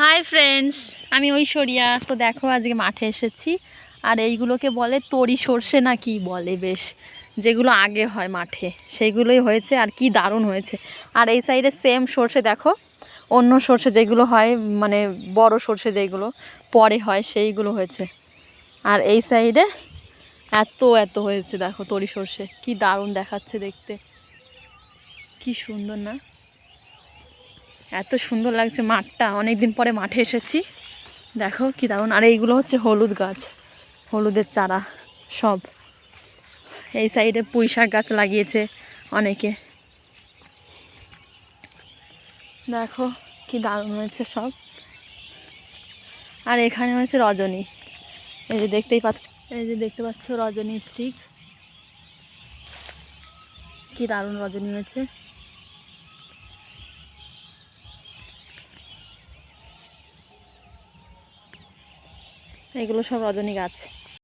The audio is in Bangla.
হাই ফ্রেন্ডস, আমি ঐশ্বরিয়া। তো দেখো আজকে মাঠে এসেছি, আর এইগুলোকে বলে তরি সর্ষে না কি বলে, বেশ যেগুলো আগে হয় মাঠে সেইগুলোই হয়েছে, আর কি দারুণ হয়েছে। আর এই সাইডে সেম সর্ষে দেখো, অন্য সর্ষে যেগুলো হয় মানে বড় সর্ষে যেগুলো পরে হয় সেইগুলো হয়েছে। আর এই সাইডে এত এত হয়েছে দেখো তরি সর্ষে, কি দারুণ দেখাচ্ছে দেখতে, কি সুন্দর না? এত সুন্দর লাগছে মাঠটা, অনেক দিন পরে মাঠে এসেছি। দেখো কি দারুণ। আর এইগুলো হচ্ছে হলুদ গাছ, হলুদের চারা সব। এই সাইডে পুঁই শাক গাছ লাগিয়েছে অনেকে, দেখো কি দারুণ হয়েছে সব। আর এখানে হয়েছে রজনী, এই যে দেখতেই পাচ্ছ, এই যে দেখতে পাচ্ছ রজনী স্টিক, কি দারুণ রজনী হয়েছে। এগুলো সব রজনী গাছ।